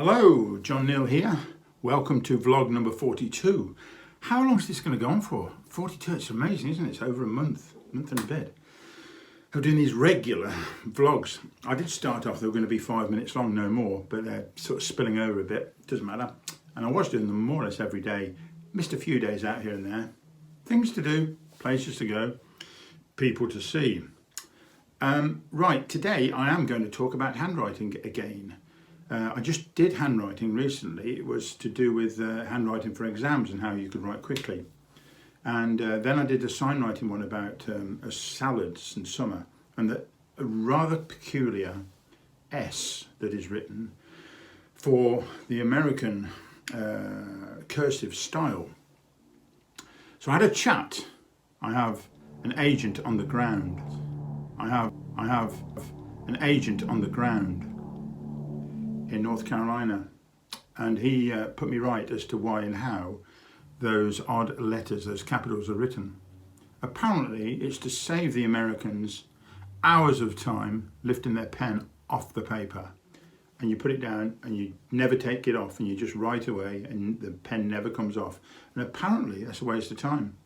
Hello, John Neal here. Welcome to vlog number 42. How long is this going to go on for? 42, it's amazing, isn't it? It's over a month and a bit of doing these regular vlogs. I did start off, they were going to be 5 minutes long, no more, but they're sort of spilling over a bit, doesn't matter. And I was doing them more or less every day. Missed a few days out here and there. Things to do, places to go, people to see. Right, today I am going to talk about handwriting again. I just did handwriting recently. It was to do with handwriting for exams and how you could write quickly. And then I did a signwriting one about salads in summer, and a rather peculiar S that is written for the American cursive style. So I had a chat. I have an agent on the ground. I have an agent on the ground in North Carolina, and he put me right as to why and how those odd letters, those capitals, are written. Apparently it's to save the Americans hours of time lifting their pen off the paper, and you put it down and you never take it off and you just write away and the pen never comes off, and apparently that's a waste of time.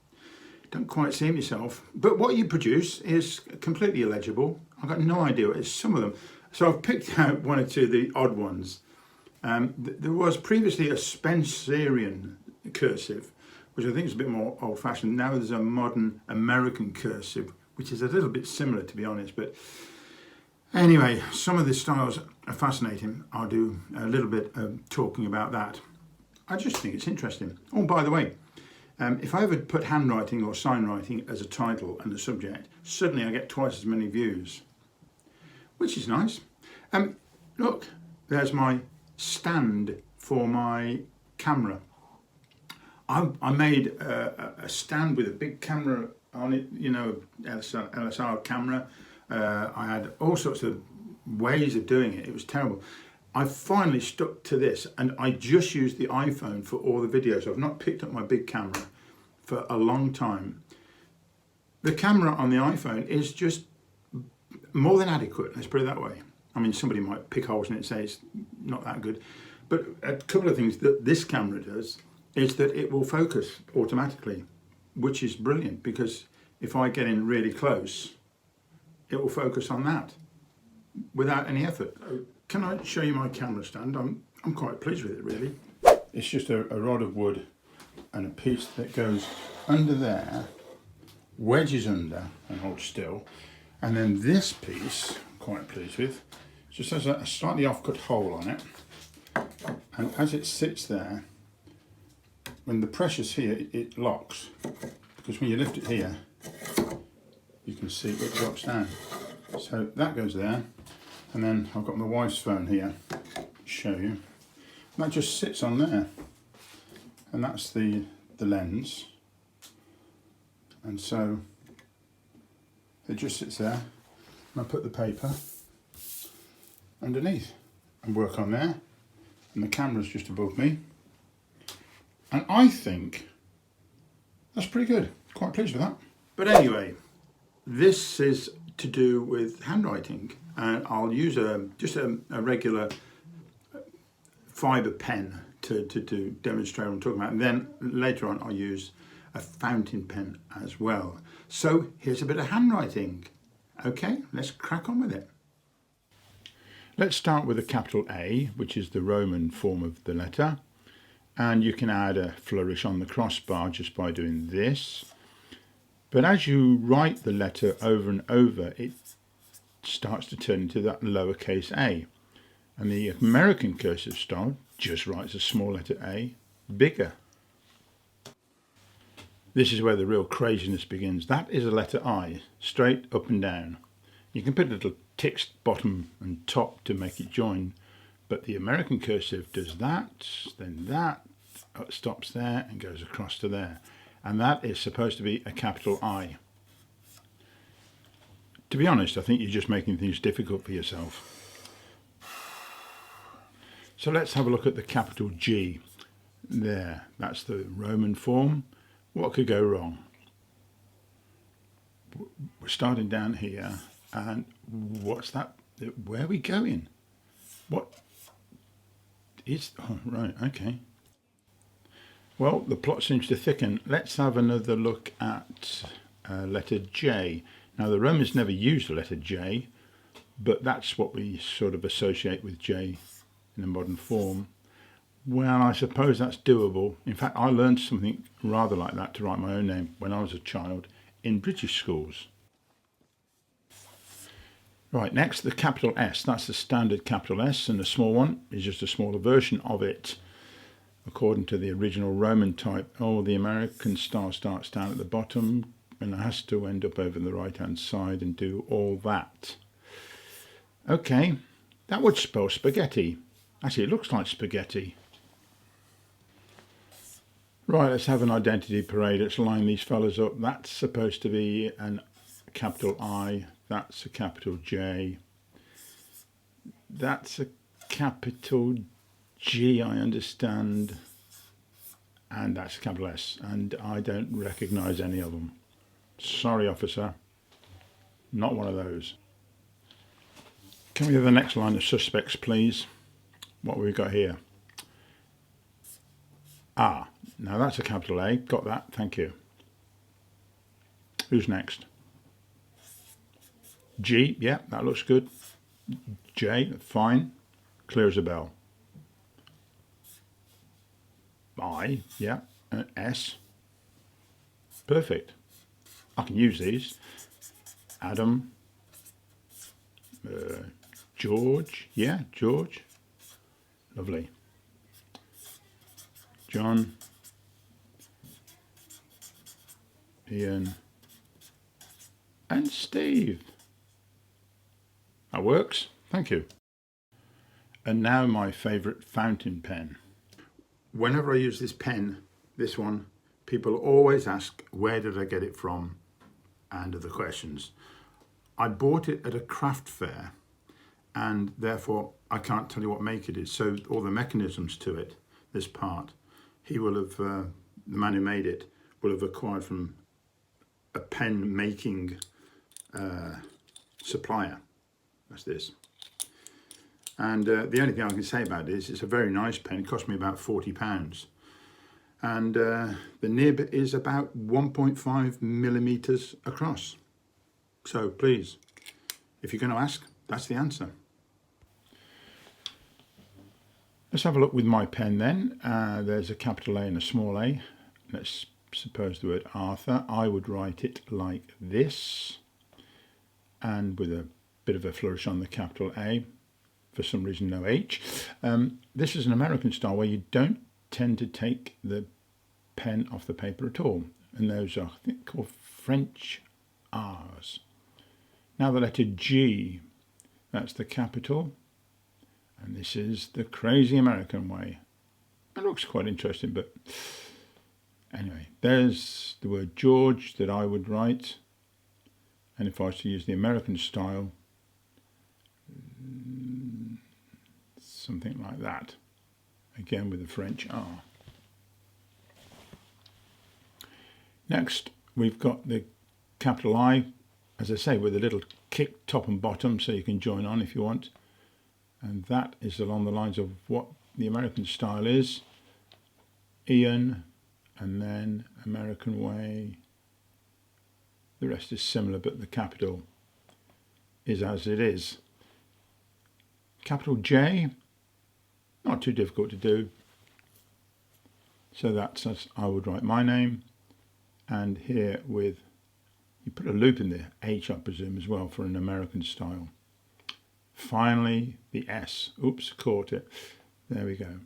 Don't quite see it myself, but what you produce is completely illegible. I've got no idea. It's some of them. So I've picked out one or two of the odd ones. There was previously a Spencerian cursive, which I think is a bit more old-fashioned. Now there's a modern American cursive, which is a little bit similar, to be honest. But anyway, some of the styles are fascinating. I'll do a little bit of talking about that. I just think it's interesting. Oh, by the way, if I ever put handwriting or signwriting as a title and a subject, suddenly I get twice as many views, which is nice. Look, there's my stand for my camera. I made a stand with a big camera on it, you know, LSR camera. I had all sorts of ways of doing it. It was terrible. I finally stuck to this, and I just used the iPhone for all the videos. I've not picked up my big camera for a long time. The camera on the iPhone is just more than adequate, let's put it that way. I mean, somebody might pick holes in it and say it's not that good, but a couple of things that this camera does is that it will focus automatically, which is brilliant, because if I get in really close, it will focus on that without any effort. Can I show you my camera stand? I'm quite pleased with it, really. It's just a rod of wood and a piece that goes under there, wedges under and holds still. And then this piece, I'm quite pleased with, just has a slightly off-cut hole on it. And as it sits there, when the pressure's here, it locks. Because when you lift it here, you can see it drops down. So that goes there. And then I've got my wife's phone here to show you. And that just sits on there. And that's the lens. And so it just sits there, and I put the paper underneath and work on there, and the camera's just above me, and I think that's pretty good. Quite pleased with that. But anyway, this is to do with handwriting, and I'll use just a regular fibre pen to demonstrate what I'm talking about, and then later on I'll use a fountain pen as well. So here's a bit of handwriting. Okay, let's crack on with it. Let's start with a capital A, which is the Roman form of the letter. And you can add a flourish on the crossbar just by doing this. But as you write the letter over and over, it starts to turn into that lowercase a. And the American cursive style just writes a small letter A bigger. This is where the real craziness begins. That is a letter I, straight up and down. You can put little ticks bottom and top to make it join, but the American cursive does that, then that, stops there and goes across to there. And that is supposed to be a capital I. To be honest, I think you're just making things difficult for yourself. So let's have a look at the capital G. There, that's the Roman form. What could go wrong? We're starting down here, and what's that? Where are we going? What? Oh, right, okay. Well, the plot seems to thicken. Let's have another look at letter J. Now, the Romans never used the letter J, but that's what we sort of associate with J in a modern form. Well, I suppose that's doable. In fact, I learned something rather like that to write my own name when I was a child in British schools. Right, next the capital S. That's the standard capital S, and the small one is just a smaller version of it. According to the original Roman type, the American style starts down at the bottom and it has to end up over the right hand side and do all that. Okay, that would spell spaghetti. Actually, it looks like spaghetti. Right, let's have an identity parade. Let's line these fellas up. That's supposed to be a capital I. That's a capital J. That's a capital G, I understand. And that's a capital S. And I don't recognise any of them. Sorry, officer. Not one of those. Can we have the next line of suspects, please? What have we got here? Ah, now that's a capital A. Got that, thank you. Who's next? G, yeah, that looks good. J, fine. Clear as a bell. I, yeah, S. Perfect. I can use these. Adam. George, yeah, George. Lovely. John. Ian. And Steve. That works. Thank you. And now my favourite fountain pen. Whenever I use this pen, this one, people always ask, where did I get it from? And other questions. I bought it at a craft fair and therefore I can't tell you what make it is. So all the mechanisms to it, this part, he will have, the man who made it, will have acquired from a pen making supplier. That's this. And the only thing I can say about it is it's a very nice pen. It cost me about £40. And the nib is about 1.5 millimeters across. So please, if you're going to ask, that's the answer. Let's have a look with my pen then. There's a capital A and a small a. Let's suppose the word Arthur. I would write it like this, and with a bit of a flourish on the capital A. For some reason, no H. This is an American style where you don't tend to take the pen off the paper at all. And those are, I think, called French R's. Now the letter G, that's the capital. And this is the crazy American way. It looks quite interesting, but anyway, there's the word George that I would write. And if I was to use the American style, something like that, again with the French R. Next, we've got the capital I, as I say, with a little kick top and bottom, so you can join on if you want. And that is along the lines of what the American style is. Ian, and then American way. The rest is similar, but the capital is as it is. Capital J, not too difficult to do. So that's as I would write my name. And here with, you put a loop in the H, I presume, as well for an American style. Finally, the S. Oops, caught it. There we go.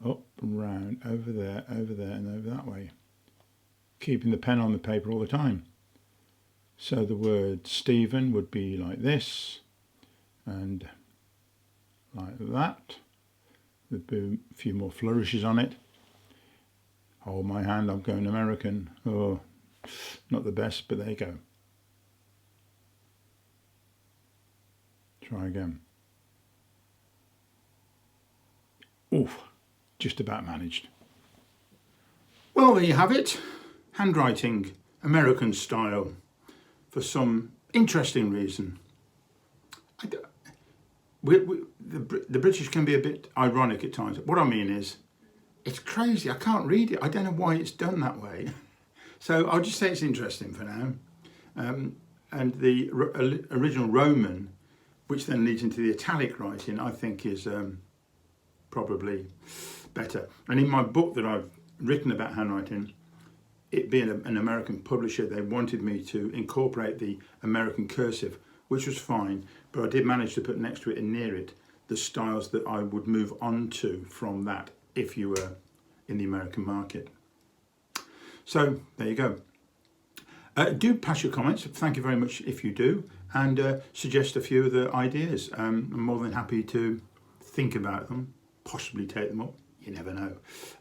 Up, round, over there, and over that way. Keeping the pen on the paper all the time. So the word Stephen would be like this, and like that. With a few more flourishes on it. Hold my hand, I'm going American. Oh, not the best, but there you go. Try again. Oof, just about managed. Well, there you have it. Handwriting, American style, for some interesting reason. the British can be a bit ironic at times. What I mean is, it's crazy. I can't read it. I don't know why it's done that way. So I'll just say it's interesting for now. And the original Roman, which then leads into the italic writing, I think is probably better. And in my book that I've written about handwriting, it being an American publisher, they wanted me to incorporate the American Cursive, which was fine, but I did manage to put next to it and near it the styles that I would move on to from that if you were in the American market. So there you go. Do pass your comments. Thank you very much if you do, and suggest a few of the ideas. I'm more than happy to think about them, possibly take them up. You never know.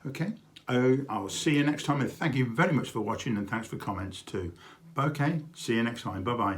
Okay. I'll see you next time, and thank you very much for watching, and thanks for comments too. Okay, see you next time. Bye bye.